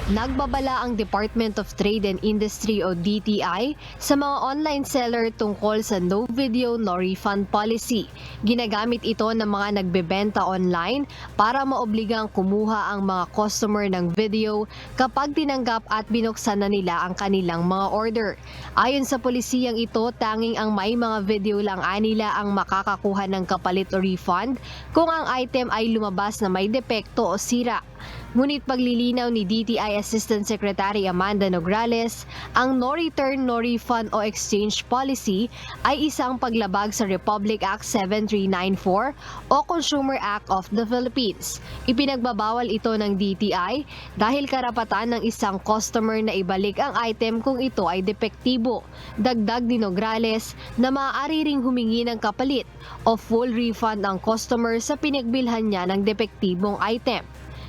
Nagbabala ang Department of Trade and Industry o DTI sa mga online seller tungkol sa no video, no refund policy. Ginagamit ito ng mga nagbebenta online para maobligang kumuha ang mga customer ng video kapag tinanggap at binuksan na nila ang kanilang mga order. Ayon sa polisiyang ito, tanging ang may mga video lang nila ang makakakuha ng kapalit o refund kung ang item ay lumabas na may depekto o sira. Ngunit paglilinaw ni DTI Assistant Secretary Amanda Nograles, ang no return, no refund o exchange policy ay isang paglabag sa Republic Act 7394 o Consumer Act of the Philippines. Ipinagbabawal ito ng DTI dahil karapatan ng isang customer na ibalik ang item kung ito ay depektibo. Dagdag ni Nograles na maaari ring humingi ng kapalit o full refund ang customer sa pinagbilhan niya ng depektibong item.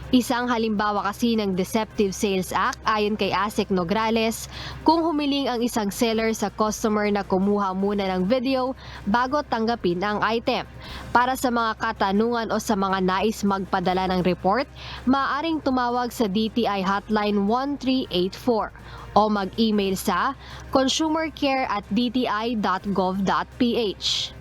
Isang halimbawa kasi ng Deceptive Sales Act ayon kay ASEC Nograles, kung humiling ang isang seller sa customer na kumuha muna ng video bago tanggapin ang item. Para sa mga katanungan o sa mga nais magpadala ng report, maaaring tumawag sa DTI Hotline 1384 o mag-email sa consumercare@dti.gov.ph.